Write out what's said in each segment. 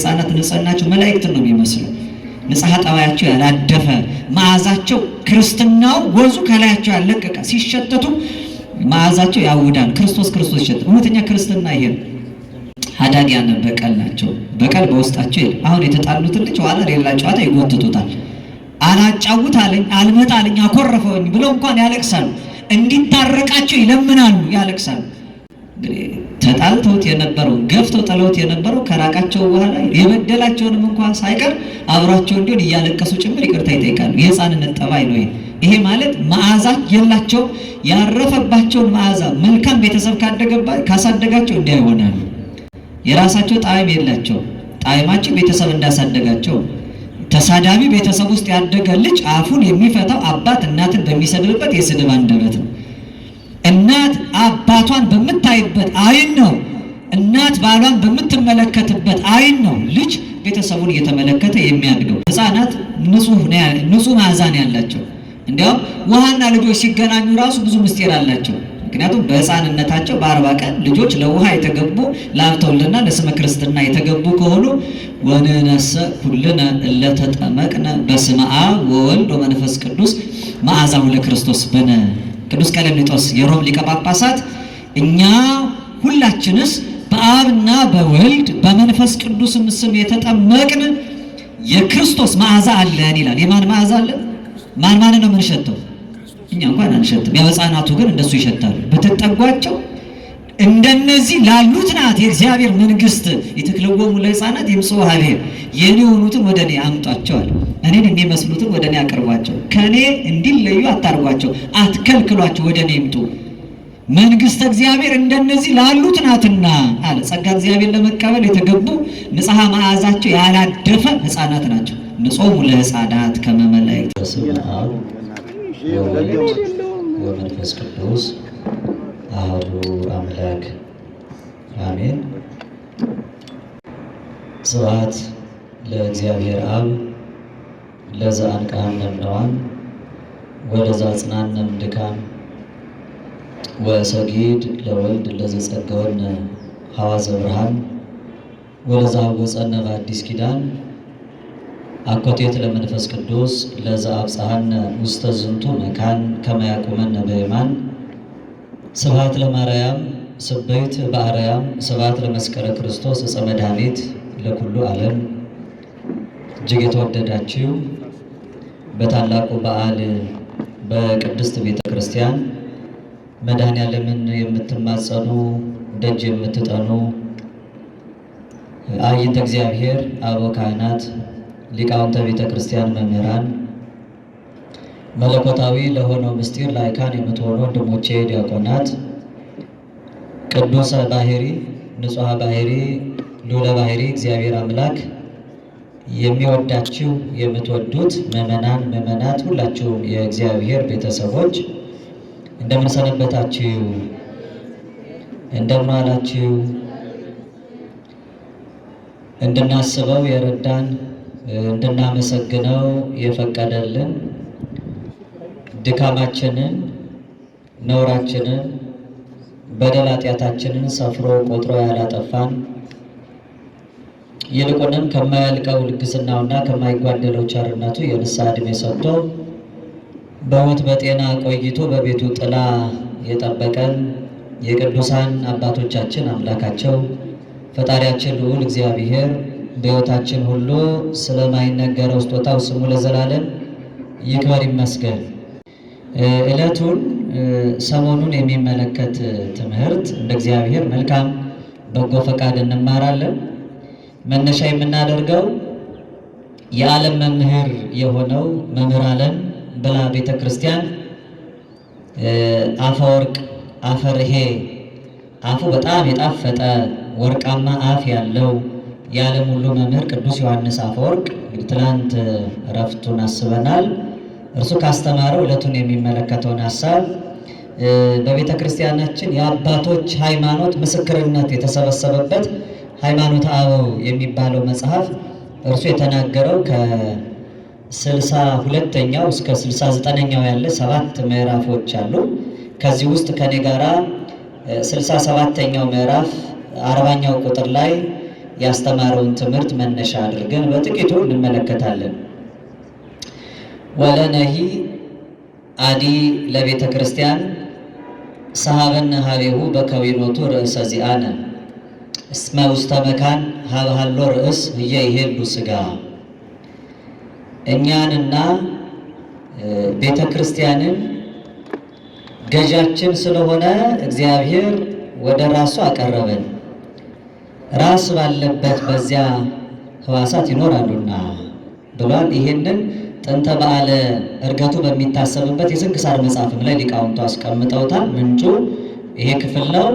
የሕፃናት ንጽህናቸው መላእክትን ነው የሚመስለው። ንጽሐ ጠባያቸው ያላደፈ መዓዛቸው ክርስትናው ወዙ ከላያቸው ያለቀቀ ሲሸተቱ መዓዛቸው ያውዳል። ክርስቶስ ይሸት። እውነተኛ ክርስትና ይሄ ነው። ሀዳጊያን በቀል ናቸው። በቀል በውስጣቸው የለም። አሁን የተጣሉትን ልጅ ኋላ ሌላ ጨዋታ ይጎትቱታል። አላጫውት አለኝ አልመጣ አለኝ አኮረፈኝ ብለው እንኳን ያለቅሳሉ። እንዲታረቃቸው ይለምናሉ፣ ያለቅሳሉ። ተጣልተውት የነበረው ገፍተው ጥለውት የነበረው ከራቃቸው በኋላ የበደላቸውንም እንኳን ሳይቀር አብሯቸው እንዲሆን እያለቀሱ ጭምር ይቅርታ ይጠይቃሉ። የሕፃንነት ጠባይ ነው ይሄ ማለት መዓዛ የላቸው። ያረፈባቸውን መዓዛ መልካም ቤተሰብ ካሳደጋቸው እንዲያ ይሆናሉ። የራሳቸው ጣዕም የላቸው። ጣዕማቸው ቤተሰብ እንዳሳደጋቸው። ተሳዳቢ ቤተሰብ ውስጥ ያደገ ልጅ አፉን የሚፈታው አባት እናትን በሚሰድብበት የስድብ አንደበት ነው። እናት አባቷን በምታይበት አይን ነው። እናት ባሏን በምትመለከትበት አይን ነው ልጅ ቤተሰቡን እየተመለከተ የሚያድገው። ሕፃናት ንጹህ መዓዛ ነው ያላቸው። እንዲያውም ውሃና ልጆች ሲገናኙ ራሱ ብዙ ምስጢር አላቸው። ምክንያቱም በሕፃንነታቸው በ40 ቀን ልጆች ለውሃ የተገቡ ለሀብተውልና ለስመ ክርስትና የተገቡ ከሆኑ ወንነሰ ኩልነ እለተጠመቅነ በስመ አብ ወወልድ ወመንፈስ ቅዱስ መዓዛሁ ለክርስቶስ በነ ቅዱስ ቀሌምንጦስ የሮም ሊቀ ጳጳሳት እኛ ሁላችንስ በአብና በወልድ በመንፈስ ቅዱስም ስም የተጠመቅን የክርስቶስ መዓዛ አለን ይላል። የማን መዓዛ አለን? ማን ነው የምንሸተው? እኛ እንኳን አንሸትም። የሕፃናቱ ግን እንደሱ ይሸታሉ። ብትጠጓቸው እንደነዚህ ላሉት ናት የእግዚአብሔር መንግስት። ይትክልዎሙ ለሕፃናት ይምጽኡ ኀቤየ፣ የኔ የሆኑትን ወደ እኔ አምጧቸዋል። እኔን የሚመስሉትን ወደ እኔ አቅርቧቸው። ከእኔ እንዲለዩ አታርጓቸው፣ አትከልክሏቸው፣ ወደ እኔ ይምጡ። መንግስተ እግዚአብሔር እንደነዚህ ላሉት ናትና አለ። ጸጋ እግዚአብሔር ለመቀበል የተገቡ ንጽሐ መዓዛቸው ያላደፈ ሕፃናት ናቸው። ንጾሙ ለሕፃናት ከመ መላእክት። በስመ አብ ወወልድ ወመንፈስ ቅዱስ አሐዱ አምላክ አሜን። ስብሐት ለእግዚአብሔር አብ ለዘአንቃሐነ እምነዋም ወለዘአጽናነ እምድካም ወሰጊድ ለወልድ ለዘጸገወነ ሐዋዘ ብርሃን ወለዘአወፀነ በአዲስ ኪዳን አኮቴት ለመንፈስ ቅዱስ ለዘአብጽሐነ ውስተ ዝንቱ መካን ከመ ያቁመነ በየማን ስብሐት ለማርያም ስበይት በአርያም ስብሐት ለመስቀለ ክርስቶስ ዕፀ መድኃኒት ለኩሉ ዓለም። እጅግ የተወደዳችሁ በታላቁ በዓል በቅድስት ቤተ ክርስቲያን መድኃኔዓለምን የምትማጸኑ ደጅ የምትጠኑ አይንተ እግዚአብሔር አበው ካህናት፣ ሊቃውንተ ቤተ ክርስቲያን፣ መምህራን፣ መለኮታዊ ለሆነው ምስጢር ላይካን የምትሆኑ ወንድሞቼ ዲያቆናት፣ ቅዱሰ ባህሪ ንጹሐ ባህሪ ልዑለ ባህሪ እግዚአብሔር አምላክ የሚወዳችሁ የምትወዱት ምእመናን ምእመናት ሁላችሁም የእግዚአብሔር ቤተሰቦች እንደምን ሰነበታችሁ? እንደምን ዋላችሁ? እንድናስበው የረዳን እንድናመሰግነው የፈቀደልን ድካማችንን ነውራችንን በደል ኃጢአታችንን ሰፍሮ ቆጥሮ ያላጠፋን ይልቁንም ከማያልቀው ልግስናውና ከማይጓደለው ቸርነቱ የንስሐ ዕድሜ ሰጥቶ በሕይወት በጤና ቆይቶ በቤቱ ጥላ የጠበቀን የቅዱሳን አባቶቻችን አምላካቸው ፈጣሪያችን ልዑል እግዚአብሔር በሕይወታችን ሁሉ ስለማይነገረው ስጦታው ስሙ ለዘላለም ይክበር ይመስገን። ዕለቱን ሰሞኑን የሚመለከት ትምህርት እንደ እግዚአብሔር መልካም በጎ ፈቃድ እንማራለን። መነሻ የምናደርገው የዓለም መምህር የሆነው መምህር ዓለም ብላ ቤተ ክርስቲያን አፈወርቅ አፈርሄ አፉ በጣም የጣፈጠ ወርቃማ አፍ ያለው የዓለም ሁሉ መምህር ቅዱስ ዮሐንስ አፈወርቅ ትላንት እረፍቱን አስበናል። እርሱ ካስተማረው ዕለቱን የሚመለከተውን ሀሳብ በቤተ ክርስቲያናችን የአባቶች ሃይማኖት ምስክርነት የተሰበሰበበት ሃይማኖተ አበው የሚባለው መጽሐፍ እርሱ የተናገረው ከ62ኛው እስከ 69ኛው ያለ 7 ምዕራፎች አሉ። ከዚህ ውስጥ ከኔ ጋራ 67ኛው ምዕራፍ 40ኛው ቁጥር ላይ ያስተማረውን ትምህርት መነሻ አድርገን በጥቂቱ እንመለከታለን። ወለነሂ አዲ ለቤተ ክርስቲያን ሰሃበነ ሀቤሁ በከዊኖቱ ርእሰ ዚአነ እስመ ውስተ መካን ሀብሃሎ ርእስ ህየ ይሄሉ ስጋ። እኛንና ቤተ ክርስቲያንን ገዣችን ስለሆነ እግዚአብሔር ወደ ራሱ አቀረበን። ራስ ባለበት በዚያ ህዋሳት ይኖራሉና ብሏል። ይሄንን ጥንተ በዓለ ዕርገቱ በሚታሰብበት የስንክሳር መጽሐፍም ላይ ሊቃውንቱ አስቀምጠውታል። ምንጩ ይሄ ክፍል ነው።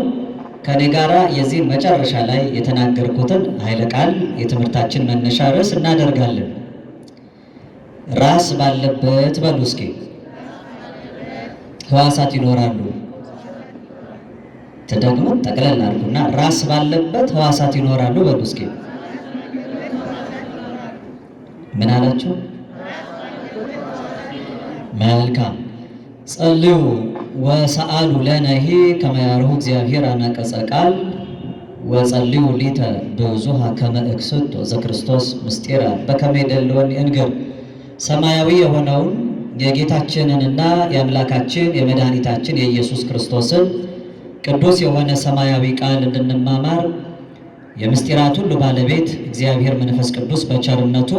ከኔ ጋራ የዚህ መጨረሻ ላይ የተናገርኩትን ኃይለ ቃል የትምህርታችን መነሻ ርዕስ እናደርጋለን። ራስ ባለበት በሉ እስኪ ህዋሳት ይኖራሉ። ተደግሞ ጠቅለል አድርጉና ራስ ባለበት ህዋሳት ይኖራሉ በሉ እስኪ። ምን አላችሁ? መልካም። ጸልዩ ወሰአሉ ለነሂ ከመ ያርሁ እግዚአብሔር አናቀጸ ቃል ወጸልዩ ሊተ ብዙሃ ከመ እክስቶ ዘክርስቶስ ምስጢራ በከመ ይደልወን እንግር። ሰማያዊ የሆነውን የጌታችንንና የአምላካችን የመድኃኒታችን የኢየሱስ ክርስቶስን ቅዱስ የሆነ ሰማያዊ ቃል እንድንማማር የምስጢራት ሁሉ ባለቤት እግዚአብሔር መንፈስ ቅዱስ በቸርነቱ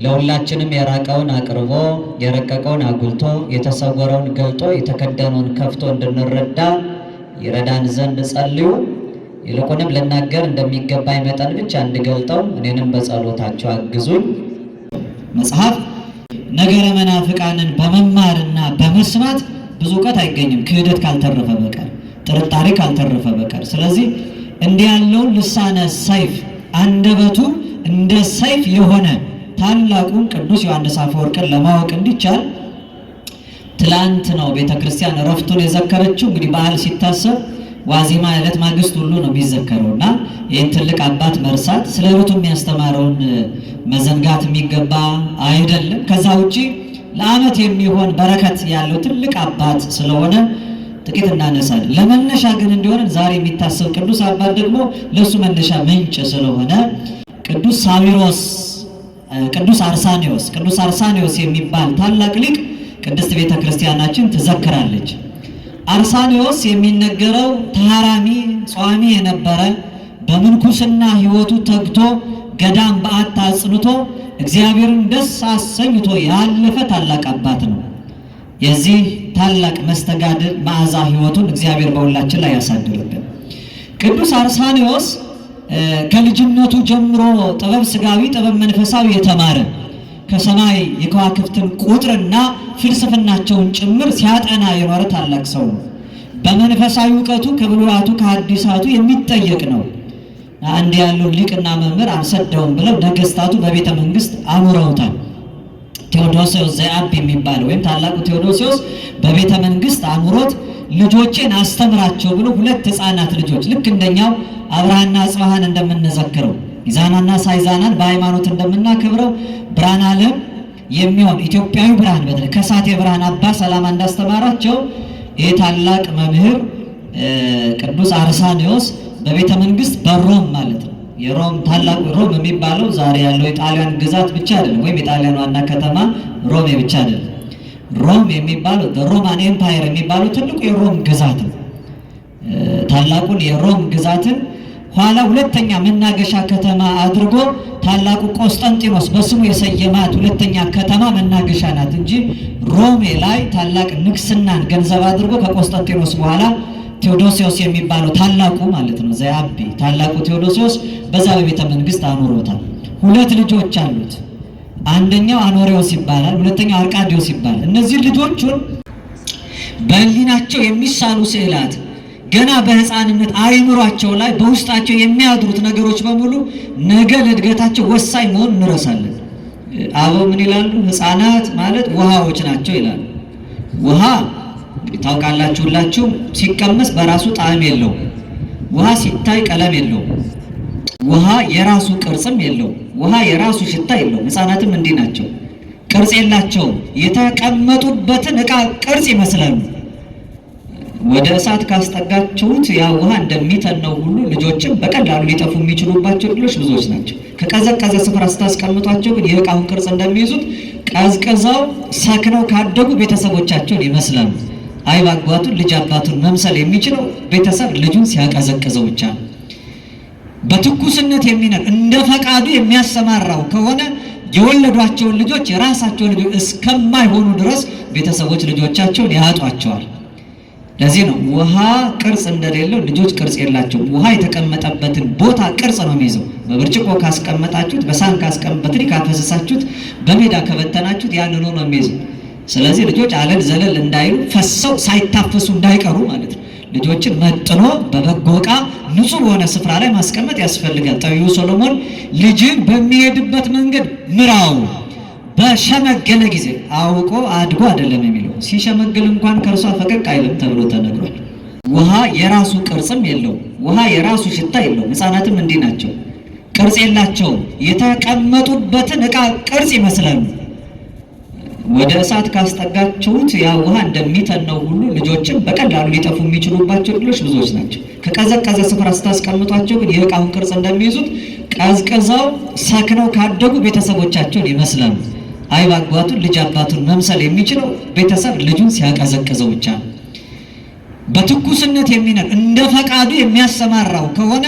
ለሁላችንም የራቀውን አቅርቦ የረቀቀውን አጉልቶ የተሰወረውን ገልጦ የተከደነውን ከፍቶ እንድንረዳ ይረዳን ዘንድ ጸልዩ። ይልቁንም ልናገር እንደሚገባኝ መጠን ብቻ እንድገልጠው እኔንም በጸሎታቸው አግዙኝ። መጽሐፍ ነገረ መናፍቃንን በመማርና በመስማት ብዙ እውቀት አይገኝም፣ ክህደት ካልተረፈ በቀር፣ ጥርጣሬ ካልተረፈ በቀር። ስለዚህ እንዲህ ያለውን ልሳነ ሰይፍ አንደበቱ እንደ ሰይፍ የሆነ ታላቁን ቅዱስ ዮሐንስ አፈወርቅን ለማወቅ እንዲቻል ትላንት ነው ቤተክርስቲያን እረፍቱን የዘከረችው። እንግዲህ በዓል ሲታሰብ ዋዜማ ዕለት ማግስት ሁሉ ነው የሚዘከረውና ይህን ትልቅ አባት መርሳት ስለ ዕለቱ የሚያስተማረውን መዘንጋት የሚገባ አይደለም። ከዛ ውጪ ለዓመት የሚሆን በረከት ያለው ትልቅ አባት ስለሆነ ጥቂት እናነሳለን። ለመነሻ ግን እንዲሆን ዛሬ የሚታሰብ ቅዱስ አባት ደግሞ ለሱ መነሻ ምንጭ ስለሆነ ቅዱስ ሳዊሮስ ቅዱስ አርሳኔዎስ የሚባል ታላቅ ሊቅ ቅድስት ቤተ ክርስቲያናችን ትዘክራለች። አርሳኔዎስ የሚነገረው ተሃራሚ ጿሚ የነበረ በምንኩስና ሕይወቱ ተግቶ ገዳም በዓት አጽንቶ እግዚአብሔርን ደስ አሰኝቶ ያለፈ ታላቅ አባት ነው። የዚህ ታላቅ መስተጋድል መዓዛ ሕይወቱን እግዚአብሔር በሁላችን ላይ ያሳድርብን። ቅዱስ አርሳኔዎስ ከልጅነቱ ጀምሮ ጥበብ ስጋዊ ጥበብ መንፈሳዊ የተማረ ከሰማይ የከዋክብትን ቁጥርና ፍልስፍናቸውን ጭምር ሲያጠና የኖረ ታላቅ ሰው ነው። በመንፈሳዊ እውቀቱ ከብሉያቱ ከሐዲሳቱ የሚጠየቅ ነው። አንድ ያለው ሊቅና መምህር አልሰደውም ብለው ነገስታቱ በቤተ መንግስት አኑረውታል። ቴዎዶሲዎስ ዘአብ የሚባለው ወይም ታላቁ ቴዎዶሲዎስ በቤተ መንግስት አኑሮት ልጆቼን አስተምራቸው ብሎ ሁለት ህፃናት ልጆች ልክ እንደኛው አብርሃና አጽብሃን እንደምንዘክረው ኢዛናና ሳይዛናን በሃይማኖት እንደምናከብረው ብርሃነ ዓለም የሚሆን ኢትዮጵያዊ ብርሃን በተለይ ከሳቴ ብርሃን አባ ሰላማ እንዳስተማራቸው ይህ ታላቅ መምህር ቅዱስ አርሳኔዎስ በቤተ መንግስት በሮም ማለት ነው። የሮም ታላቁ ሮም የሚባለው ዛሬ ያለው የጣሊያን ግዛት ብቻ አይደለም፣ ወይም የጣሊያን ዋና ከተማ ሮም ብቻ አይደለም። ሮም የሚባለው ሮማን ኤምፓየር የሚባለው ትልቁ የሮም ግዛት ነው። ታላቁን የሮም ግዛትን ኋላ ሁለተኛ መናገሻ ከተማ አድርጎ ታላቁ ቆስጠንጢኖስ በስሙ የሰየማት ሁለተኛ ከተማ መናገሻ ናት እንጂ ሮሜ ላይ ታላቅ ንግስናን ገንዘብ አድርጎ ከቆስጠንጢኖስ በኋላ ቴዎዶሲዎስ የሚባለው ታላቁ ማለት ነው ዘአቢ ታላቁ ቴዎዶሲዎስ በዛ በቤተ መንግስት አኑሮታል። ሁለት ልጆች አሉት። አንደኛው አኖሪዎስ ይባላል፣ ሁለተኛው አርቃዲዮስ ይባላል። እነዚህ ልጆቹን በህሊናቸው የሚሳሉ ስዕላት ገና በህፃንነት አይምሯቸው ላይ በውስጣቸው የሚያድሩት ነገሮች በሙሉ ነገ ለእድገታቸው ወሳኝ መሆን እንረሳለን። አበው ምን ይላሉ? ህፃናት ማለት ውሃዎች ናቸው ይላሉ። ውሃ እንግዲህ ታውቃላችሁ ሁላችሁ፣ ሲቀመስ በራሱ ጣዕም የለውም። ውሃ ሲታይ ቀለም የለውም። ውሃ የራሱ ቅርጽም የለውም። ውሃ የራሱ ሽታ የለውም። ህፃናትም እንዲህ ናቸው፣ ቅርጽ የላቸውም። የተቀመጡበትን ዕቃ ቅርጽ ይመስላሉ። ወደ እሳት ካስጠጋችሁት ያ ውሃ እንደሚተነው ሁሉ ልጆችም በቀላሉ ሊጠፉ የሚችሉባቸው ዕድሎች ብዙዎች ናቸው። ከቀዘቀዘ ስፍራ ስታስቀምጧቸው ግን የዕቃውን ቅርጽ እንደሚይዙት ቀዝቅዘው ሰክነው ካደጉ ቤተሰቦቻቸውን ይመስላሉ። አይብ አባቱን ልጅ አባቱን መምሰል የሚችለው ቤተሰብ ልጁን ሲያቀዘቅዘው ብቻ ነው። በትኩስነት የሚነር እንደ ፈቃዱ የሚያሰማራው ከሆነ የወለዷቸውን ልጆች የራሳቸውን ልጆች እስከማይሆኑ ድረስ ቤተሰቦች ልጆቻቸውን ያጧቸዋል። ለዚህ ነው ውሃ ቅርጽ እንደሌለው ልጆች ቅርጽ የላቸውም። ውሃ የተቀመጠበትን ቦታ ቅርጽ ነው የሚይዘው። በብርጭቆ ካስቀመጣችሁት፣ በሳህን ካስቀመጣችሁት፣ ካፈሰሳችሁት፣ በሜዳ ከበተናችሁት ያንኑ ነው የሚይዘው። ስለዚህ ልጆች አለል ዘለል እንዳይሉ ፈሰው ሳይታፈሱ እንዳይቀሩ ማለት ነው። ልጆችን መጥኖ በበጎ ዕቃ ንጹህ በሆነ ስፍራ ላይ ማስቀመጥ ያስፈልጋል። ጠቢቡ ሶሎሞን ልጅን በሚሄድበት መንገድ ምራው፣ በሸመገለ ጊዜ አውቆ አድጎ አይደለም የሚለው ሲሸመግል እንኳን ከእርሷ ፈቀቅ አይልም ተብሎ ተነግሯል። ውሃ የራሱ ቅርጽም የለውም። ውሃ የራሱ ሽታ የለውም። ሕፃናትም እንዲህ ናቸው፣ ቅርጽ የላቸውም። የተቀመጡበትን ዕቃ ቅርጽ ይመስላሉ። ወደ እሳት ካስጠጋችሁት ያ ውሃ እንደሚተነው ሁሉ ልጆችም በቀላሉ ሊጠፉ የሚችሉባቸው ዕድሎች ብዙዎች ናቸው። ከቀዘቀዘ ስፍራ ስታስቀምጧቸው ግን የዕቃውን ቅርጽ እንደሚይዙት ቀዝቅዘው ሰክነው ካደጉ ቤተሰቦቻቸውን ይመስላሉ። አይብ አባቱን ልጅ አባቱን መምሰል የሚችለው ቤተሰብ ልጁን ሲያቀዘቅዘው ብቻ ነው። በትኩስነት የሚነር እንደ ፈቃዱ የሚያሰማራው ከሆነ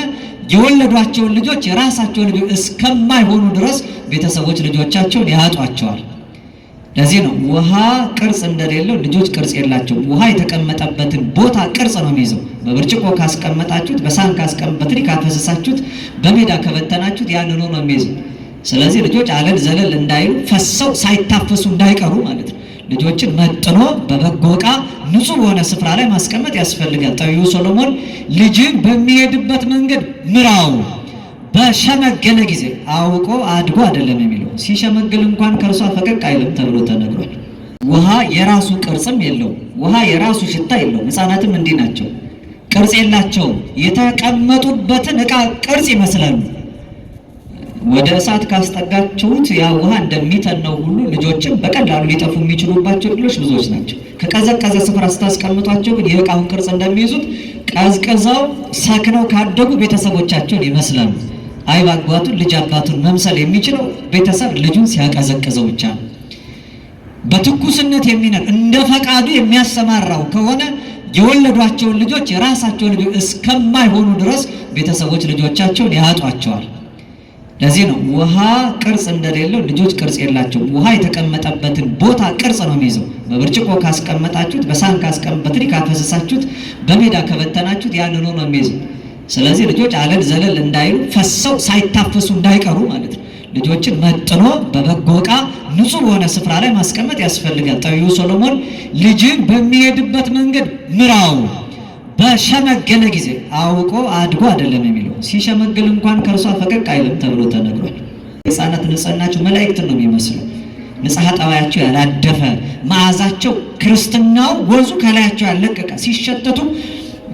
የወለዷቸውን ልጆች የራሳቸውን ልጆች እስከማይሆኑ ድረስ ቤተሰቦች ልጆቻቸውን ያጧቸዋል። ለዚህ ነው ውሃ ቅርጽ እንደሌለው ልጆች ቅርጽ የላቸውም። ውሃ የተቀመጠበትን ቦታ ቅርጽ ነው የሚይዘው። በብርጭቆ ካስቀመጣችሁት፣ በሳህን ካስቀመጣችሁት፣ ካፈሰሳችሁት፣ በሜዳ ከበተናችሁት ያንኑ ነው የሚይዘው። ስለዚህ ልጆች አለል ዘለል እንዳይሉ ፈሰው ሳይታፈሱ እንዳይቀሩ ማለት ነው። ልጆችን መጥኖ በበጎ ዕቃ ንጹህ በሆነ ስፍራ ላይ ማስቀመጥ ያስፈልጋል። ጠቢቡ ሶሎሞን ልጅን በሚሄድበት መንገድ ምራው፣ በሸመገለ ጊዜ አውቆ አድጎ አይደለም የሚለው ሲሸመግል እንኳን ከእርሷ ፈቀቅ አይልም ተብሎ ተነግሯል። ውሃ የራሱ ቅርጽም የለውም። ውሃ የራሱ ሽታ የለውም። ሕፃናትም እንዲህ ናቸው፣ ቅርጽ የላቸውም። የተቀመጡበትን ዕቃ ቅርጽ ይመስላሉ። ወደ እሳት ካስጠጋችሁት ያ ውሃ እንደሚተነው ሁሉ ልጆችም በቀላሉ ሊጠፉ የሚችሉባቸው ዕድሎች ብዙዎች ናቸው። ከቀዘቀዘ ስፍራ ስታስቀምጧቸው ግን የዕቃውን ቅርጽ እንደሚይዙት ቀዝቅዘው ሰክነው ካደጉ ቤተሰቦቻቸውን ይመስላሉ። አይብ አባቱን ልጅ አባቱን መምሰል የሚችለው ቤተሰብ ልጁን ሲያቀዘቅዘው ብቻ ነው። በትኩስነት የሚነር እንደ ፈቃዱ የሚያሰማራው ከሆነ የወለዷቸውን ልጆች የራሳቸውን ልጆች እስከማይሆኑ ድረስ ቤተሰቦች ልጆቻቸውን ያጧቸዋል። ለዚህ ነው ውሃ ቅርጽ እንደሌለው ልጆች ቅርጽ የላቸውም። ውሃ የተቀመጠበትን ቦታ ቅርጽ ነው የሚይዘው። በብርጭቆ ካስቀመጣችሁት፣ በሳህን ካስቀመጣችሁት፣ ካፈሰሳችሁት፣ በሜዳ ከበተናችሁት ያንኑ ነው የሚይዘው። ስለዚህ ልጆች አለል ዘለል እንዳይሉ ፈሰው ሳይታፈሱ እንዳይቀሩ ማለት ነው። ልጆችን መጥኖ በበጎ ዕቃ ንጹህ በሆነ ስፍራ ላይ ማስቀመጥ ያስፈልጋል። ጠቢቡ ሶሎሞን ልጅን በሚሄድበት መንገድ ምራው፣ በሸመገለ ጊዜ አውቆ አድጎ አይደለም የሚለው ሲሸመግል እንኳን ከእርሷ ፈቀቅ አይልም ተብሎ ተነግሯል። ሕፃናት ንጽሕናቸው መላእክትን ነው የሚመስለው። ንጽሐ ጠባያቸው ያላደፈ መዓዛቸው ክርስትናው ወዙ ከላያቸው ያለቀቀ ሲሸተቱ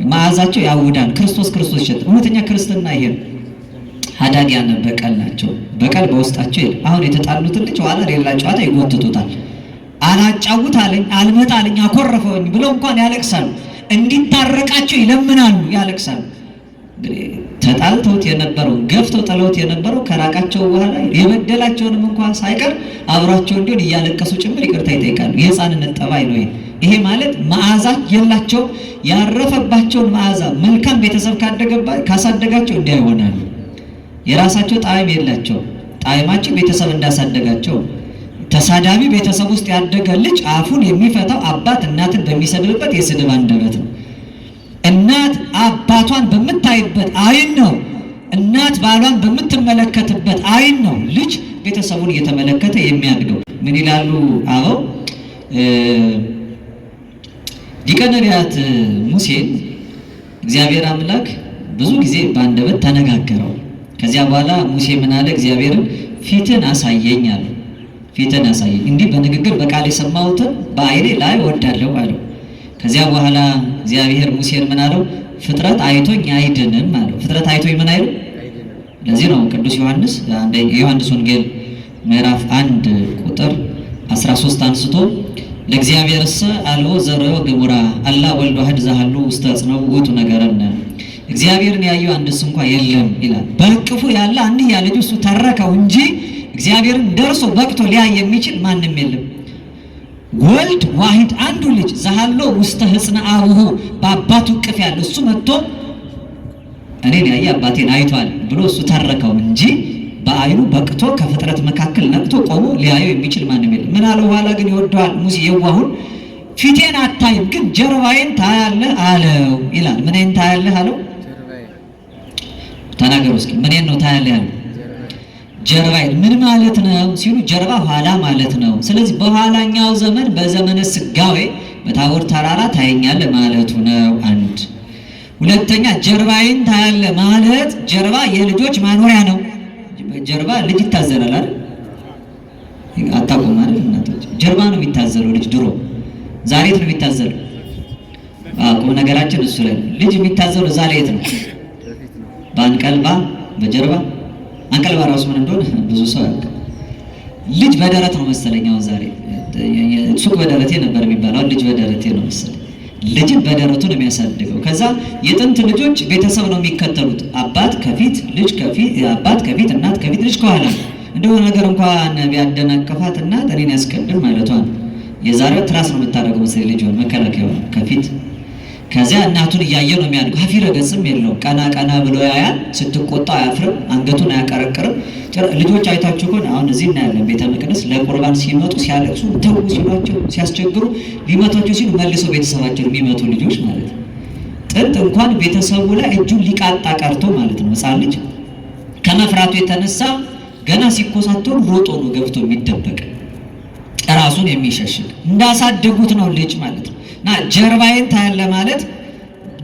መዓዛቸው ያውዳል። ክርስቶስ ክርስቶስ ይሸት። እውነተኛ ክርስትና ይሄ ነው። ሀዳጊያነ በቀል ናቸው። በቀል በውስጣቸው የለም። አሁን የተጣሉትን ልጅ ኋላ ሌላ ጨዋታ ይጎትቱታል። አላጫውት አለኝ፣ አልመጣ አለኝ፣ አኮረፈኝ ብለው እንኳን ያለቅሳሉ። እንዲታረቃቸው ይለምናሉ፣ ያለቅሳሉ። ተጣልተውት የነበረው ገፍተው ጥለውት የነበረው ከራቃቸው በኋላ የበደላቸውንም እንኳን ሳይቀር አብሯቸው እንዲሆን እያለቀሱ ጭምር ይቅርታ ይጠይቃሉ። የሕፃንነት ጠባይ ነው ይሄ። ይሄ ማለት መዓዛ የላቸው ያረፈባቸውን መዓዛ መልካም ቤተሰብ ካሳደጋቸው እንዲያ ይሆናሉ። የራሳቸው ጣዕም የላቸው። ጣዕማቸው ቤተሰብ እንዳሳደጋቸው። ተሳዳቢ ቤተሰብ ውስጥ ያደገ ልጅ አፉን የሚፈታው አባት እናትን በሚሰድብበት የስድብ አንደበት ነው። እናት አባቷን በምታይበት ዓይን ነው። እናት ባሏን በምትመለከትበት ዓይን ነው ልጅ ቤተሰቡን እየተመለከተ የሚያድገው። ምን ይላሉ አበው? ሊቀ ነቢያት ሙሴን እግዚአብሔር አምላክ ብዙ ጊዜ በአንደበት ተነጋገረው። ከዚያ በኋላ ሙሴ ምን አለ? እግዚአብሔርን ፊትን አሳየኝ አለ። ፊትን አሳየኝ፣ እንዲህ በንግግር በቃል የሰማሁትን በዓይኔ ላይ ወዳለሁ አለው። ከዚያ በኋላ እግዚአብሔር ሙሴን ምን አለው? ፍጥረት አይቶኝ አይድንም አለው። ፍጥረት አይቶኝ ምን አይልም? ለዚህ ነው ቅዱስ ዮሐንስ የዮሐንስ ወንጌል ምዕራፍ 1 ቁጥር 13 አንስቶ ለእግዚአብሔርሰ አልቦ ዘርዮ ግሙራ አላ ወልድ ዋሕድ ዘሃሉ ውስተ ጽነው ውእቱ ነገረነ። እግዚአብሔርን ያየው አንድስ እንኳ የለም ይላል። በእቅፉ ያለ አንድያ ልጁ እሱ ተረከው እንጂ እግዚአብሔርን ደርሶ በቅቶ ሊያይ የሚችል ማንም የለም። ወልድ ዋሕድ አንዱ ልጅ ዘሃሎ ውስተ ሕፅነ አቡሁ በአባቱ እቅፍ ያለ እሱ መጥቶ እኔን ያየ አባቴን አይቷል ብሎ እሱ ተረከው እንጂ በአይኑ በቅቶ ከፍጥረት መካከል ነቅቶ ቆሞ ሊያየው የሚችል ማንም የለም። ምን አለው? በኋላ ግን ይወደዋል ሙሴ የዋሁን ፊቴን አታይም ግን ጀርባዬን ታያለህ አለው ይላል። ምንን ታያለህ አለው? ተናገሩ እስኪ። ምንን ነው ታያለህ ያለው? ጀርባዬን። ምን ማለት ነው ሲሉ ጀርባ ኋላ ማለት ነው። ስለዚህ በኋላኛው ዘመን በዘመነ ስጋዌ በታቦር ተራራ ታየኛለህ ማለቱ ነው። አንድ ሁለተኛ ጀርባዬን ታያለህ ማለት ጀርባ የልጆች ማኖሪያ ነው። ጀርባ ልጅ ይታዘላል አይደል? አታውቁም አይደል? እናቶች ጀርባ ነው የሚታዘለው ልጅ ድሮ። ዛሬ የት ነው የሚታዘለው? ቁም ነገራችን እሱ ላይ ልጅ የሚታዘለው ዛሬ የት ነው? በአንቀልባ በጀርባ። አንቀልባ ራሱ ምን እንደሆነ ብዙ ሰው ያውቃል። ልጅ በደረት ነው መሰለኝ። አሁን ዛሬ ሱቅ በደረቴ ነበር የሚባለው፣ ልጅ በደረቴ ነው መሰለኝ። ልጅን በደረቱ ነው የሚያሳድገው። ከዛ የጥንት ልጆች ቤተሰብ ነው የሚከተሉት። አባት ከፊት ልጅ ከፊት፣ አባት ከፊት እናት ከፊት ልጅ ከኋላ። እንደሆነ ነገር እንኳን ቢያደናቀፋት እናት እኔን ያስቀድም ማለቷ ነው። የዛሬው ትራስ ነው የምታደርገው መሰለኝ ልጅ መከላከያው ከፊት። ከዚያ እናቱን እያየ ነው የሚያድገው። ሀፊረ ገጽም የለውም። ቀና ቀና ብሎ ያያል። ስትቆጣ አያፍርም፣ አንገቱን አያቀረቅርም። ልጆች አይታችሁ ከሆነ አሁን እዚህ እናያለን። ቤተ መቅደስ ለቁርባን ሲመጡ ሲያለቅሱ ተው ሲሏቸው ሲያስቸግሩ ሊመቷቸው ሲሉ መልሰው ቤተሰባቸውን የሚመቱ ልጆች ማለት ነው። ጥንት እንኳን ቤተሰቡ ላይ እጁን ሊቃጣ ቀርቶ ማለት ነው። ሕፃን ልጅ ከመፍራቱ የተነሳ ገና ሲኮሳተሩ ሮጦ ነው ገብቶ የሚደበቅ ራሱን የሚሸሽግ። እንዳሳደጉት ነው ልጅ ማለት ነው። እና ጀርባዬን ታያለህ ማለት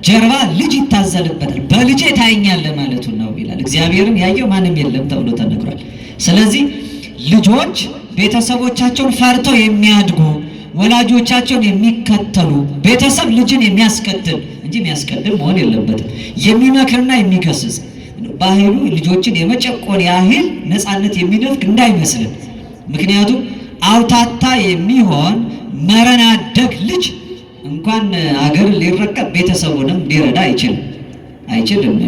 ጀርባ ልጅ ይታዘልበታል። በልጄ ታየኛለህ ማለቱ ነው ይላል። እግዚአብሔርን ያየው ማንም የለም ተብሎ ተነግሯል። ስለዚህ ልጆች ቤተሰቦቻቸውን ፈርተው የሚያድጉ ወላጆቻቸውን የሚከተሉ ቤተሰብ ልጅን የሚያስከትል እንጂ የሚያስቀድም መሆን የለበትም። የሚመክርና የሚገስጽ ባህሉ ልጆችን የመጨቆን ያህል ነፃነት የሚነፍግ እንዳይመስልን። ምክንያቱም አውታታ የሚሆን መረን አደግ ልጅ እንኳን አገር ሊረከብ ቤተሰቡንም ሊረዳ አይችልም።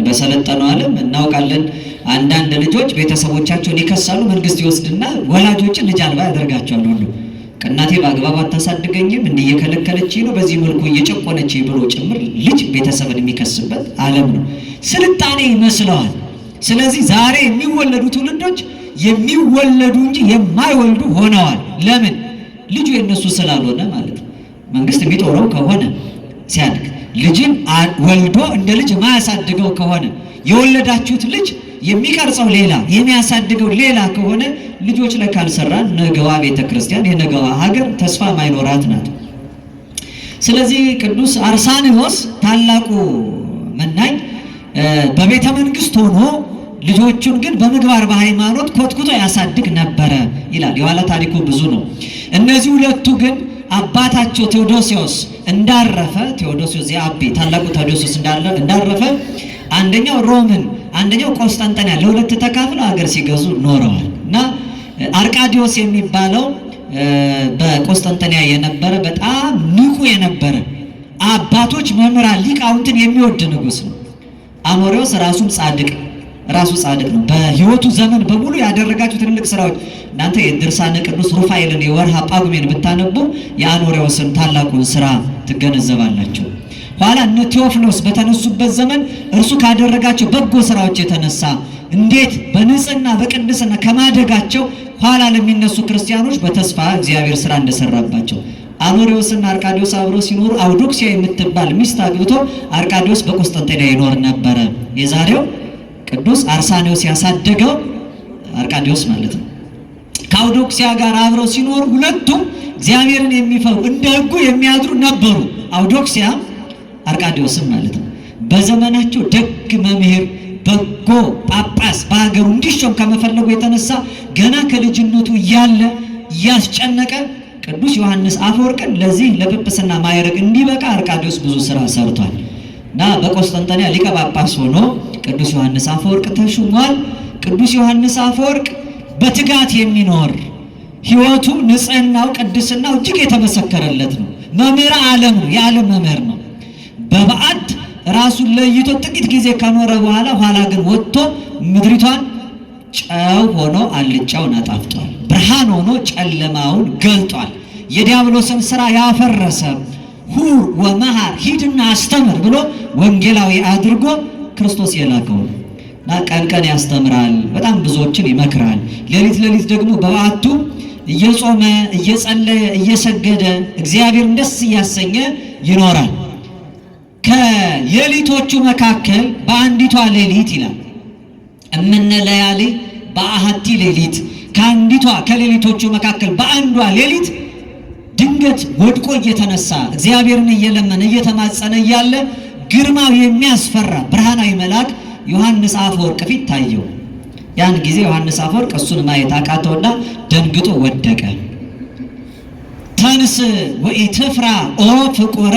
በሰለጠነው ዓለም እናውቃለን። አንዳንድ ልጆች ቤተሰቦቻቸውን ይከሳሉ። መንግስት ይወስድና ወላጆችን ልጅ አልባ ያደርጋቸዋል። ሁሉ እናቴ በአግባቡ አታሳድገኝም፣ እንዲህ እየከለከለችኝ ነው፣ በዚህ መልኩ እየጨቆነችኝ ብሎ ጭምር ልጅ ቤተሰብን የሚከስበት ዓለም ነው። ስልጣኔ ይመስለዋል። ስለዚህ ዛሬ የሚወለዱ ትውልዶች የሚወለዱ እንጂ የማይወልዱ ሆነዋል። ለምን? ልጁ የነሱ ስላልሆነ ማለት ነው። መንግስት የሚጦረው ከሆነ ሲያድግ ልጅን ወልዶ እንደ ልጅ የማያሳድገው ከሆነ የወለዳችሁት ልጅ የሚቀርጸው ሌላ የሚያሳድገው ሌላ ከሆነ ልጆች ላይ ካልሰራን ነገዋ ቤተክርስቲያን የነገዋ ሀገር ተስፋ ማይኖራት ናት። ስለዚህ ቅዱስ አርሳንዮስ ታላቁ መናኝ በቤተ መንግስት ሆኖ ልጆቹን ግን በምግባር በሃይማኖት ኮትኩቶ ያሳድግ ነበረ ይላል። የኋላ ታሪኩ ብዙ ነው። እነዚህ ሁለቱ ግን አባታቸው ቴዎዶሲዮስ እንዳረፈ ቴዎዶሲዮስ የአቤ ታላቁ ቴዎዶሲዮስ እንዳረፈ አንደኛው ሮምን አንደኛው ቆስጠንጠንያ ለሁለት ተካፍለው ሀገር ሲገዙ ኖረዋል። እና አርቃዲዮስ የሚባለው በቆስጠንጠንያ የነበረ በጣም ንቁ የነበረ አባቶች መምህራን ሊቃውንትን የሚወድ ንጉስ ነው። አኖሬዎስ ራሱ ጻድቅ ነው። በህይወቱ ዘመን በሙሉ ያደረጋቸው ትልልቅ ስራዎች እናንተ የድርሳነ ቅዱስ ሩፋኤልን የወርሃ ጳጉሜን ብታነቡ የአኖሬዎስን ታላቁን ስራ ትገነዘባላችሁ። ኋላ እነ ቴዎፍሎስ በተነሱበት ዘመን እርሱ ካደረጋቸው በጎ ስራዎች የተነሳ እንዴት በንጽህና በቅድስና ከማደጋቸው ኋላ ለሚነሱ ክርስቲያኖች በተስፋ እግዚአብሔር ስራ እንደሰራባቸው አኖሬዎስና አርቃዲዮስ አብረው ሲኖሩ አውዶክሲያ የምትባል ሚስት አግብቶ አርቃዲዮስ በቆስጠንጤንያ ይኖር ነበረ። የዛሬው ቅዱስ አርሳንዮስ ያሳደገው አርቃዲዮስ ማለት ነው። ከአውዶክሲያ ጋር አብረው ሲኖሩ ሁለቱም እግዚአብሔርን የሚፈሩ እንደ ሕጉ የሚያድሩ ነበሩ። አውዶክሲያ አርቃዲዮስም ማለት ነው። በዘመናቸው ደግ መምህር በጎ ጳጳስ በሀገሩ እንዲሾም ከመፈለጉ የተነሳ ገና ከልጅነቱ እያለ እያስጨነቀ ቅዱስ ዮሐንስ አፈወርቅን ለዚህ ለጵጵስና ማዕረግ እንዲበቃ አርቃዲዮስ ብዙ ስራ ሰርቷል እና በቆስጠንጠንያ ሊቀ ጳጳስ ሆኖ ቅዱስ ዮሐንስ አፈወርቅ ተሹሟል። ቅዱስ ዮሐንስ አፈወርቅ በትጋት የሚኖር ሕይወቱ ንጽህናው፣ ቅድስናው እጅግ የተመሰከረለት ነው። መምህር ዓለም ነው፣ የዓለም መምህር ነው። በበዓት ራሱን ለይቶ ጥቂት ጊዜ ከኖረ ኋላ ግን ወጥቶ ምድሪቷን ጨው ሆኖ አልጫውን አጣፍጧል። ብርሃን ሆኖ ጨለማውን ገልጧል። የዲያብሎስን ሥራ ያፈረሰ ሁር ወመሃር ሂድና አስተምር ብሎ ወንጌላዊ አድርጎ ክርስቶስ የላከው እና ቀን ቀን ያስተምራል፣ በጣም ብዙዎችን ይመክራል። ሌሊት ደግሞ በበዓቱ እየጾመ እየጸለየ እየሰገደ እግዚአብሔርን ደስ እያሰኘ ይኖራል። ከሌሊቶቹ መካከል በአንዲቷ ሌሊት ይላል እምነ ለያሊ በአሐቲ ሌሊት፣ ከአንዲቷ ከሌሊቶቹ መካከል በአንዷ ሌሊት ድንገት ወድቆ እየተነሳ እግዚአብሔርን እየለመነ እየተማጸነ እያለ ግርማው የሚያስፈራ ብርሃናዊ መልአክ ዮሐንስ አፈወርቅ ፊት ታየው። ያን ጊዜ ዮሐንስ አፈወርቅ እሱን ማየት አቃተውና ደንግጦ ወደቀ። ተንስ ወኢትፍራ ኦ ፍቁረ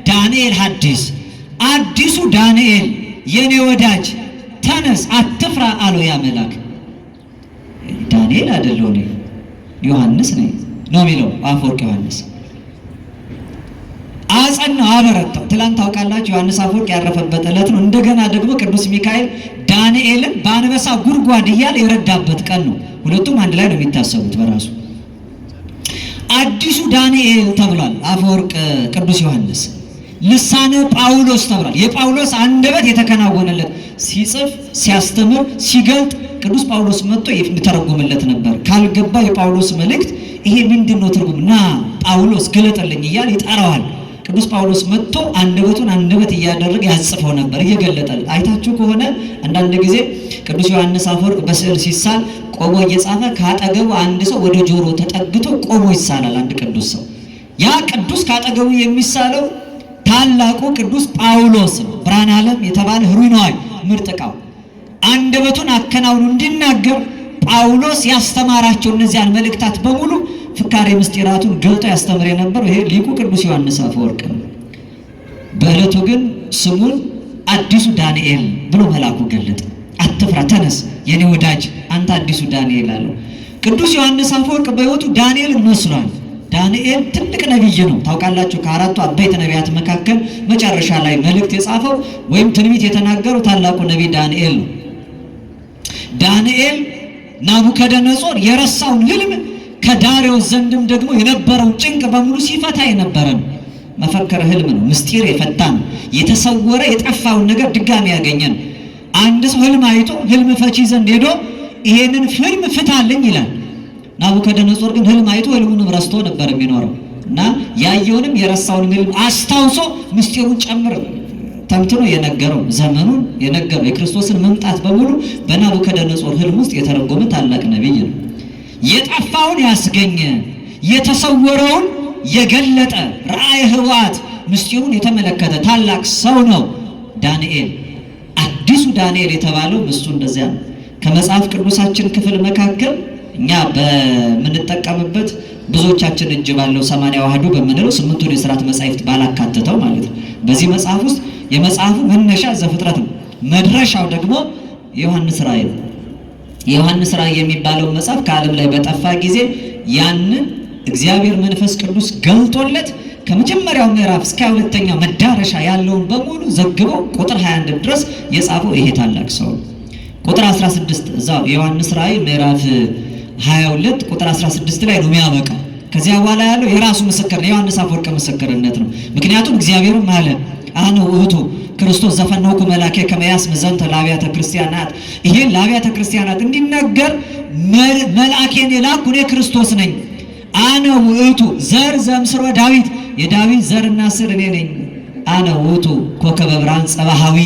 ዳንኤል ሐዲስ፣ አዲሱ ዳንኤል የኔ ወዳጅ ተነስ አትፍራ አለው ያ መልአክ። ዳንኤል አይደለው እኔ ዮሐንስ ነኝ ነው የሚለው አፈወርቅ ዮሐንስ። አጸናው፣ አበረታው። ትላንት ታውቃላችሁ ዮሐንስ አፈወርቅ ያረፈበት ዕለት ነው። እንደገና ደግሞ ቅዱስ ሚካኤል ዳንኤልን በአንበሳ ጉድጓድ እያለ የረዳበት ቀን ነው። ሁለቱም አንድ ላይ ነው የሚታሰቡት በራሱ። አዲሱ ዳንኤል ተብሏል አፈወርቅ ቅዱስ ዮሐንስ። ልሳነ ጳውሎስ ተብሏል። የጳውሎስ አንደበት የተከናወነለት ሲጽፍ ሲያስተምር ሲገልጥ ቅዱስ ጳውሎስ መጥቶ የሚተረጉምለት ነበር። ካልገባ የጳውሎስ መልእክት ይሄ ምንድነው ትርጉም ና ጳውሎስ ገለጠልኝ እያለ ይጠራዋል። ቅዱስ ጳውሎስ መጥቶ አንደበቱን አንደበት እያደረገ ያጽፈው ነበር እየገለጠል። አይታችሁ ከሆነ አንዳንድ ጊዜ ቅዱስ ዮሐንስ አፈወርቅ በስዕል ሲሳል ቆሞ እየጻፈ ካጠገቡ አንድ ሰው ወደ ጆሮ ተጠግቶ ቆሞ ይሳላል። አንድ ቅዱስ ሰው ያ ቅዱስ ካጠገቡ የሚሳለው ታላቁ ቅዱስ ጳውሎስ ነው። ብርሃነ ዓለም የተባለ ህሩይ ነዋይ ምርጥ ዕቃው አንደበቱን አከናውኑ እንዲናገር ጳውሎስ ያስተማራቸው እነዚያን መልእክታት በሙሉ ፍካሬ ምስጢራቱን ገልጦ ያስተምር የነበረው ይሄ ሊቁ ቅዱስ ዮሐንስ አፈወርቅ ነው። በዕለቱ ግን ስሙን አዲሱ ዳንኤል ብሎ መልአኩ ገለጠ። አትፍራ ተነስ የኔ ወዳጅ አንተ አዲሱ ዳንኤል አለው። ቅዱስ ዮሐንስ አፈወርቅ በሕይወቱ ዳንኤልን መስሏል። ዳንኤል ትልቅ ነቢይ ነው ታውቃላችሁ። ከአራቱ አበይት ነቢያት መካከል መጨረሻ ላይ መልእክት የጻፈው ወይም ትንቢት የተናገረው ታላቁ ነቢይ ዳንኤል ነው። ዳንኤል ናቡከደነጾር የረሳውን ህልም ከዳርዮስ ዘንድም ደግሞ የነበረውን ጭንቅ በሙሉ ሲፈታ የነበረ ነው። መፈከረ ህልም ነው፣ ምስጢር የፈታ ነው። የተሰወረ የጠፋውን ነገር ድጋሚ ያገኘ ነው። አንድ ሰው ህልም አይቶ ህልም ፈቺ ዘንድ ሄዶ ይሄንን ህልም ፍታልኝ ይላል። ናቡከደነጾር ግን ህልም አይቶ ህልሙንም ረስቶ ነበር የሚኖረው እና ያየውንም የረሳውን ህልም አስታውሶ ምስጢሩን ጨምር ተምትኖ የነገረው ዘመኑን የነገረው የክርስቶስን መምጣት በሙሉ በናቡከደነጾር ህልም ውስጥ የተረጎመ ታላቅ ነቢይ ነው። የጠፋውን ያስገኘ የተሰወረውን የገለጠ ራእየ ህወሓት ምስጢሩን የተመለከተ ታላቅ ሰው ነው ዳንኤል። አዲሱ ዳንኤል የተባለው እሱ እንደዚያ ነው። ከመጽሐፍ ቅዱሳችን ክፍል መካከል እኛ በምንጠቀምበት ብዙዎቻችን እጅ ባለው 80 ዋህዱ በምንለው 8ቱን የሥርዓት መጻሕፍት ባላካተተው ማለት ነው። በዚህ መጽሐፍ ውስጥ የመጽሐፉ መነሻ ዘፍጥረት ነው፣ መድረሻው ደግሞ ዮሐንስ ራእይ ነው። የዮሐንስ ራእይ የሚባለው መጽሐፍ ከዓለም ላይ በጠፋ ጊዜ ያንን እግዚአብሔር መንፈስ ቅዱስ ገልጦለት ከመጀመሪያው ምዕራፍ እስከ 2ኛው መዳረሻ ያለውን በሙሉ ዘግቦ ቁጥር 21 ድረስ የጻፈው ይሄ ታላቅ ሰው ነው። ቁጥር 16 እዛው የዮሐንስ ራእይ ምዕራፍ 22 ቁጥር 16 ላይ ነው የሚያበቃው። ከዚያ በኋላ ያለው የራሱ ምስክር ነው፣ የዮሐንስ አፈወርቅ ምስክርነት ነው። ምክንያቱም እግዚአብሔርም አለ አነ ውእቱ ክርስቶስ ዘፈነውኩ መላኬ ከመ ያስም ዘንተ ለአብያተ ክርስቲያናት፣ ይሄን ለአብያተ ክርስቲያናት እንዲናገር መልአኬን የላኩ እኔ ክርስቶስ ነኝ። አነ ውእቱ ዘር ዘምስሮ ዳዊት፣ የዳዊት ዘርና ስር እኔ ነኝ። አነ ውእቱ ኮከበ ብርሃን ጸባሃዊ፣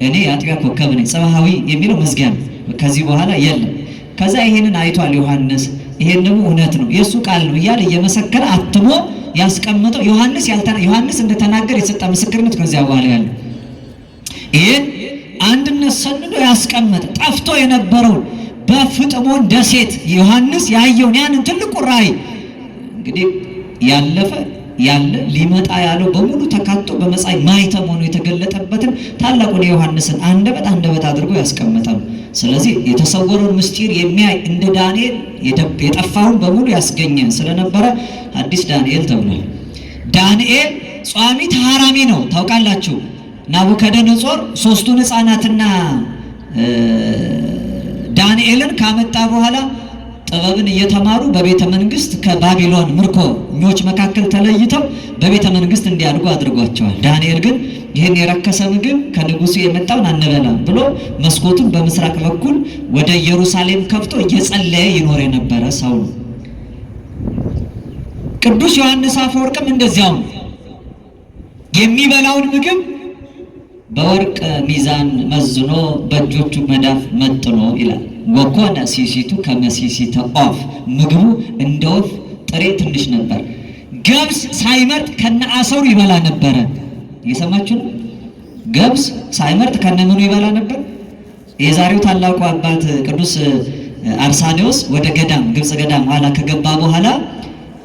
እኔ የአጥቢያ ኮከብ ነኝ። ጸባሃዊ የሚለው መዝጊያ ነው፣ ከዚህ በኋላ የለም። ከዛ ይሄንን አይቷል ዮሐንስ፣ ይሄን ደግሞ እውነት ነው የእሱ ቃል ነው እያለ እየመሰከረ አትሞ ያስቀመጠው ዮሐንስ እንደተናገር የሰጠ ምስክርነት ከዚያ በኋላ ያለው ይሄን አንድነት ሰንዶ ያስቀመጠ ጠፍቶ የነበረውን በፍጥሞን ደሴት ዮሐንስ ያየውን ያንን ትልቁ ራእይ እንግዲህ ያለፈ ያለ ሊመጣ ያለው በሙሉ ተካቶ በመጽሐፍ ማይተም ሆኖ የተገለጠበትን ታላቁን የዮሐንስን አንደበት አድርጎ ያስቀመጠ ነው። ስለዚህ የተሰወረውን ምስጢር የሚያይ እንደ ዳንኤል የጠፋውን በሙሉ ያስገኘ ስለነበረ አዲስ ዳንኤል ተብሏል። ዳንኤል ጿሚ ተሐራሚ ነው። ታውቃላችሁ ናቡከደነጾር ሶስቱን ሕፃናትና ዳንኤልን ካመጣ በኋላ ጥበብን እየተማሩ በቤተ መንግስት ከባቢሎን ምርኮኞች መካከል ተለይተው በቤተ መንግስት እንዲያድጉ አድርጓቸዋል። ዳንኤል ግን ይህን የረከሰ ምግብ ከንጉሱ የመጣውን አንበላም ብሎ መስኮቱን በምስራቅ በኩል ወደ ኢየሩሳሌም ከፍቶ እየጸለየ ይኖር የነበረ ሰው ነው። ቅዱስ ዮሐንስ አፈወርቅም እንደዚያው ነው። የሚበላውን ምግብ በወርቅ ሚዛን መዝኖ በእጆቹ መዳፍ መጥኖ ይላል። ወኮነ ሲሲቱ ከመሲሲተ ኦፍ፣ ምግቡ እንደ ወፍ ጥሬ ትንሽ ነበር። ገብስ ሳይመርጥ ከነአሰሩ ይበላ ነበረ። እየሰማችሁ ነው? ገብስ ሳይመርጥ ከነምኑ ይበላ ነበር። የዛሬው ታላቁ አባት ቅዱስ አርሳኔዎስ ወደ ገዳም ግብጽ ገዳም ኋላ ከገባ በኋላ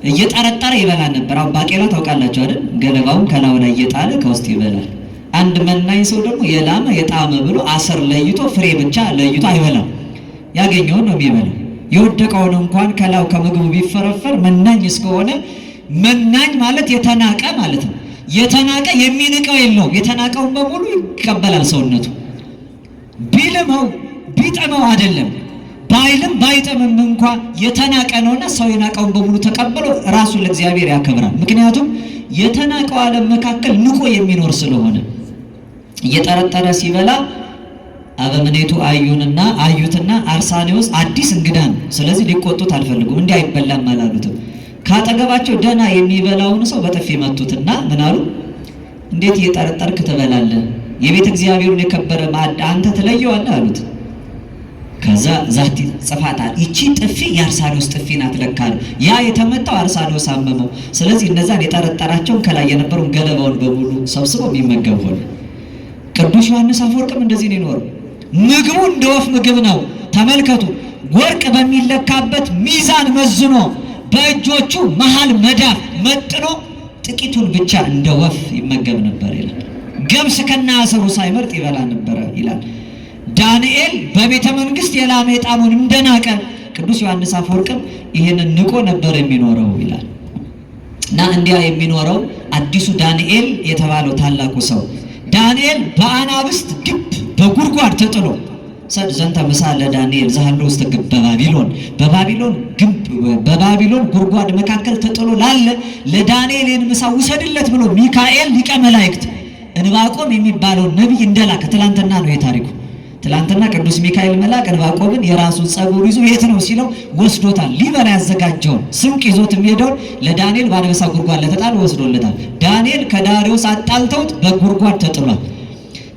እየጠረጠረ ይበላ ነበር። አሁን ባቄላ ታውቃላችሁ አይደል? ገለባውን ከላዩ ላይ እየጣለ ከውስጥ ይበላል። አንድ መናኝ ሰው ደግሞ የላመ የጣመ ብሎ አሰር ለይቶ ፍሬ ብቻ ለይቶ አይበላም። ያገኘውን ነው የሚበላው። የወደቀውን እንኳን ከላው ከምግቡ ቢፈረፈር መናኝ እስከሆነ፣ መናኝ ማለት የተናቀ ማለት ነው። የተናቀ የሚንቀው የለውም። የተናቀውን በሙሉ ይቀበላል ሰውነቱ። ቢልመው ቢጠመው አይደለም፣ ባይልም ባይጠምም እንኳ የተናቀ ነውና ሰው የናቀውን በሙሉ ተቀብሎ ራሱን ለእግዚአብሔር ያከብራል። ምክንያቱም የተናቀው ዓለም መካከል ንቆ የሚኖር ስለሆነ እየጠረጠረ ሲበላ አበምኔቱ አዩትና አርሳኔዎስ አዲስ እንግዳ ነው። ስለዚህ ሊቆጡት አልፈልጉም፣ እንዲህ አይበላም አላሉትም። ካጠገባቸው ደህና የሚበላውን ሰው በጥፊ መቱትና ምን አሉ? እንዴት እየጠረጠርክ ትበላለህ? የቤተ እግዚአብሔርን የከበረ ማዕድ አንተ ትለየዋለህ አሉት። ከዛ ዛቲ ጽፋታል። ይቺ ጥፊ የአርሳኔዎስ ጥፊ ናት ለካ ነው። ያ የተመታው አርሳኔዎስ አመመው። ስለዚህ እነዛን የጠረጠራቸውን ከላይ የነበረውን ገለባውን በሙሉ ሰብስበው የሚመገብ ሆነ። ቅዱስ ዮሐንስ አፈወርቅም እንደዚህ ነው የኖረው። ምግቡ እንደ ወፍ ምግብ ነው። ተመልከቱ፣ ወርቅ በሚለካበት ሚዛን መዝኖ በእጆቹ መሃል መዳፍ መጥኖ ጥቂቱን ብቻ እንደ ወፍ ይመገብ ነበር ይላል። ገብስ ከነአሰሩ ሳይመርጥ ይበላ ነበረ ይላል። ዳንኤል በቤተ መንግስት የላመ የጣሙን እንደናቀ ቅዱስ ዮሐንስ አፈወርቅም ይህንን ንቆ ነበር የሚኖረው ይላል። እና እንዲያ የሚኖረው አዲሱ ዳንኤል የተባለው ታላቁ ሰው ዳንኤል በአናብስት ግብ በጉድጓድ ተጥሎ ዘንተ ምሳለ ዳንኤል ዘሃሎ ውስጥ ግብ በባቢሎን ጉድጓድ መካከል ተጥሎ ላለ ለዳንኤልን ምሳ ውሰድለት ብሎ ሚካኤል ሊቀ መላእክት ዕንባቆም የሚባለው ነቢይ እንደላከ ትላንትና ነው የታሪኩ። ትላንትና ቅዱስ ሚካኤል መልአክ ዕንባቆምን የራሱን ጸጉር ይዞ የት ነው ሲለው ወስዶታል። ሊበላ ያዘጋጀውን ስንቅ ይዞት የሚሄደውን ለዳንኤል በአንበሳ ጉድጓድ ለተጣለ ወስዶለታል። ዳንኤል ከዳሪዮስ አጣልተውት በጉድጓድ ተጥሏል።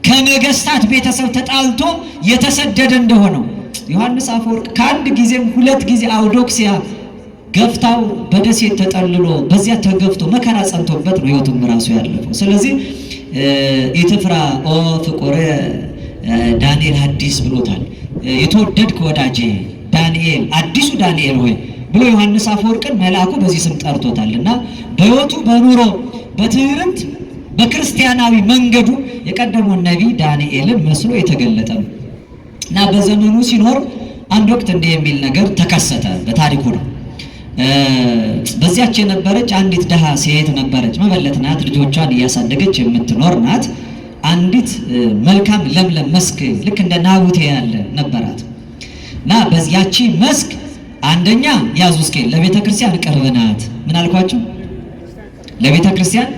ከነገስታት ቤተሰብ ተጣልቶ የተሰደደ እንደሆነው ዮሐንስ አፈወርቅ ከአንድ ጊዜም ሁለት ጊዜ አውዶክሲያ ገፍታው በደሴት ተጠልሎ በዚያ ተገፍቶ መከራ ጸንቶበት ነው ሕይወቱም ራሱ ያለፈው። ስለዚህ ኢትፍራ ኦ ፍቁሬ ዳንኤል ሐዲስ ብሎታል። የተወደድክ ወዳጄ ዳንኤል አዲሱ ዳንኤል ሆይ ብሎ ዮሐንስ አፈወርቅን መልአኩ በዚህ ስም ጠርቶታልና በሕይወቱ በኑሮ በትህርምት በክርስቲያናዊ መንገዱ የቀደመውን ነቢይ ዳንኤልን መስሎ የተገለጠ ነው እና በዘመኑ ሲኖር አንድ ወቅት እንዲህ የሚል ነገር ተከሰተ። በታሪኩ ነው። በዚያች የነበረች አንዲት ድሃ ሴት ነበረች። መበለት ናት። ልጆቿን እያሳደገች የምትኖር ናት። አንዲት መልካም ለምለም መስክ ልክ እንደ ናቡቴ ያለ ነበራት እና በዚያቺ መስክ አንደኛ ያዙ እስኪ ለቤተ ክርስቲያን ቅርብ ናት። ምን አልኳችሁ? ለቤተ ክርስቲያን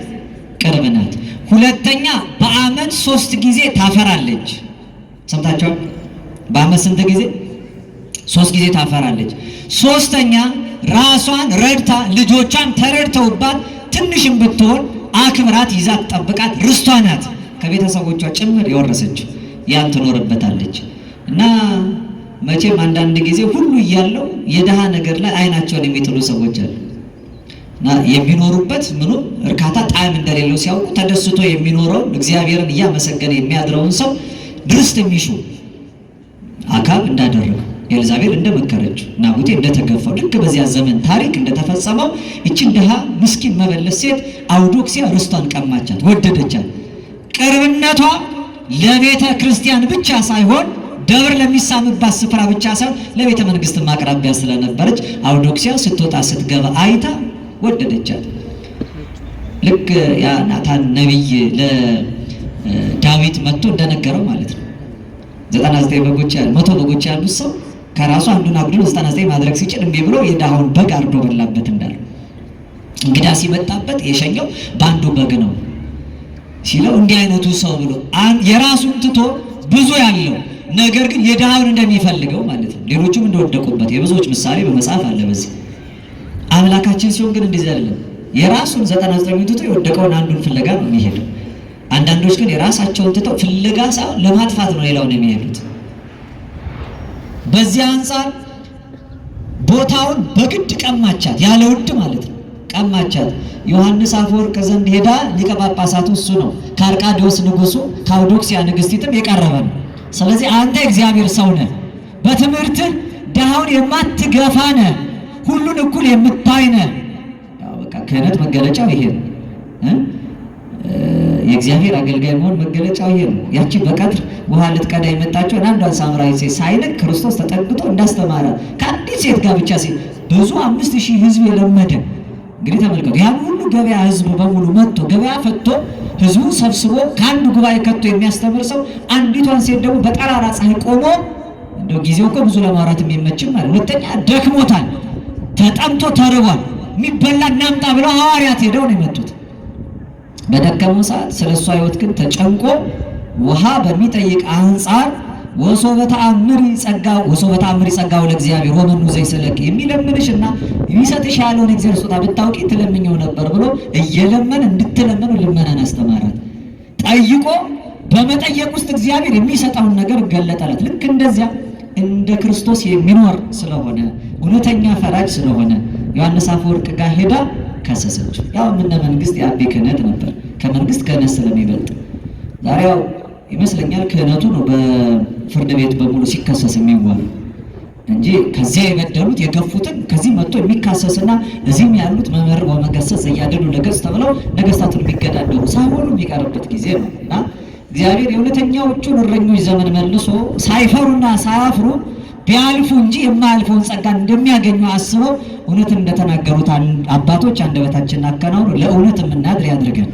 ቅርብ ናት። ሁለተኛ በዓመት 3 ጊዜ ታፈራለች። ሰምታችኋል? በዓመት ስንት ጊዜ? 3 ጊዜ ታፈራለች። ሶስተኛ ራሷን ረድታ ልጆቿን ተረድተውባት ትንሽም ብትሆን አክብራት ይዛት ጠብቃት ርስቷ ናት። ከቤተሰቦቿ ጭምር የወረሰችው ያን ትኖርበታለች። እና መቼም አንዳንድ ጊዜ ሁሉ እያለው የድሃ ነገር ላይ አይናቸውን የሚጥሉ ሰዎች አሉ። እና የሚኖሩበት ምኑ እርካታ ጣዕም እንደሌለው ሲያውቁ ተደስቶ የሚኖረውን እግዚአብሔርን እያመሰገነ የሚያድረውን ሰው ድርስት የሚሹ አካብ እንዳደረገው ኤልዛቤል እንደመከረችው ናቡቴ እንደተገፋው ልክ በዚያ ዘመን ታሪክ እንደተፈጸመው ይችን ድሃ ምስኪን መበለት ሴት አውዶክሲያ ርስቷን ቀማቻት፣ ወደደቻት። ቅርብነቷ ለቤተ ክርስቲያን ብቻ ሳይሆን ደብር ለሚሳምባት ስፍራ ብቻ ሳይሆን ለቤተ መንግስት ማቅረቢያ ስለነበረች አውዶክሲያ ስትወጣ ስትገባ አይታ ወደደቻት። ልክ ያ ናታን ነቢይ ለዳዊት መጥቶ እንደነገረው ማለት ነው 99 በጎች ያሉ 100 በጎች ያሉት ሰው ከራሱ አንዱን አግድሎ 99 ማድረግ ሲችል እምቢ ብሎ የዳውን በግ አርዶ በላበት እንዳለው እንግዳ ሲመጣበት የሸኘው በአንዱ በግ ነው ሲለው እንዲህ አይነቱ ሰው ብሎ የራሱን ትቶ ብዙ ያለው ነገር ግን የዳውን እንደሚፈልገው ማለት ነው። ሌሎቹም እንደወደቁበት የብዙዎች ምሳሌ በመጽሐፍ አለ። በዚህ አምላካችን ሲሆን ግን እንደዚህ አይደለም። የራሱን 99 ትቶ የወደቀውን አንዱን ፍለጋ ነው የሚሄደው። አንዳንዶች ግን የራሳቸውን ትተው ፍለጋ ሳይሆን ለማጥፋት ነው ሌላውን የሚሄዱት። በዚህ አንፃር ቦታውን በግድ ቀማቻት፣ ያለ ውድ ማለት ነው ቀማቻት። ዮሐንስ አፈወርቅ ዘንድ ሄዳ ሊቀ ጳጳሳቱ እሱ ነው፣ ከአርቃዲዎስ ንጉሱ ከአውዶክሲያ ንግስቲትም የቀረበ ነው። ስለዚህ አንተ እግዚአብሔር ሰው ነህ፣ በትምህርትህ ድሃውን የማትገፋ ነህ፣ ሁሉን እኩል የምታይ ነህ። ያው በቃ ክህነት መገለጫው ይሄ ነው። የእግዚአብሔር አገልጋይ መሆን መገለጫው ይሄ ነው። ያቺ በቀትር ውሃ ልትቀዳ የመጣችው አንዷን ሳምራዊ ሴት ሳይንቅ ክርስቶስ ተጠግቶ እንዳስተማረ ከአንዲት ሴት ጋር ብቻ ሲል ብዙ 5000 ህዝብ የለመደ እንግዲህ ተመልከቱ። ያን ሁሉ ገበያ ህዝብ በሙሉ መጥቶ ገበያ ፈቶ ህዝቡን ሰብስቦ ከአንድ ጉባኤ ከቶ የሚያስተምር ሰው አንዲቷን ሴት ደግሞ በጠራራ ፀሐይ ቆሞ እንደው ጊዜው እኮ ብዙ ለማውራት የሚመችም ማለት ሁለተኛ ደክሞታል፣ ተጠምቶ ተርቧል፣ የሚበላ እናምጣ ብለው ሐዋርያት ሄደው ነው የመጡት። በደከመው ሰዓት ስለሷ ህይወት ግን ተጨንቆ ውሃ በሚጠይቅ አንጻር ወሶበ ተአምሪ ጸጋው ለእግዚአብሔር ወመኑ ዘይሰለክ የሚለምንሽና የሚሰጥሽ ያለውን እግዚአብሔር ስጦታ ብታውቂ ትለምኘው ነበር ብሎ እየለመን እንድትለመኑ ልመናን አስተማራት። ጠይቆ በመጠየቅ ውስጥ እግዚአብሔር የሚሰጠውን ነገር ገለጠለት። ልክ እንደዚያ እንደ ክርስቶስ የሚኖር ስለሆነ እውነተኛ ፈራጅ ስለሆነ ዮሐንስ አፈወርቅ ጋር ሄዳ ከሰሰችው። ያው ምነ መንግስት የአቤ ክህነት ነበር፣ ከመንግስት ክህነት ስለሚበልጥ ዛሬ ያው ይመስለኛል ክህነቱ ነው በፍርድ ቤት በሙሉ ሲከሰስ የሚዋሉ እንጂ ከዚያ የበደሉት የገፉትን ከዚህ መጥቶ የሚካሰስና እዚህም ያሉት መምህር ወመገሰጽ እያደሉ ነገሥት ተብለው ነገሥታቱን የሚገዳደሩ ሳይሆኑ የሚቀርበት ጊዜ ነው። እና እግዚአብሔር የእውነተኛዎቹን እረኞች ዘመን መልሶ ሳይፈሩና ሳያፍሩ ቢያልፉ እንጂ የማያልፈውን ጸጋ እንደሚያገኙ አስበው እውነትን እንደተናገሩት አባቶች አንደበታችንን አከናውኑ ለእውነት የምናድር ያድርገን።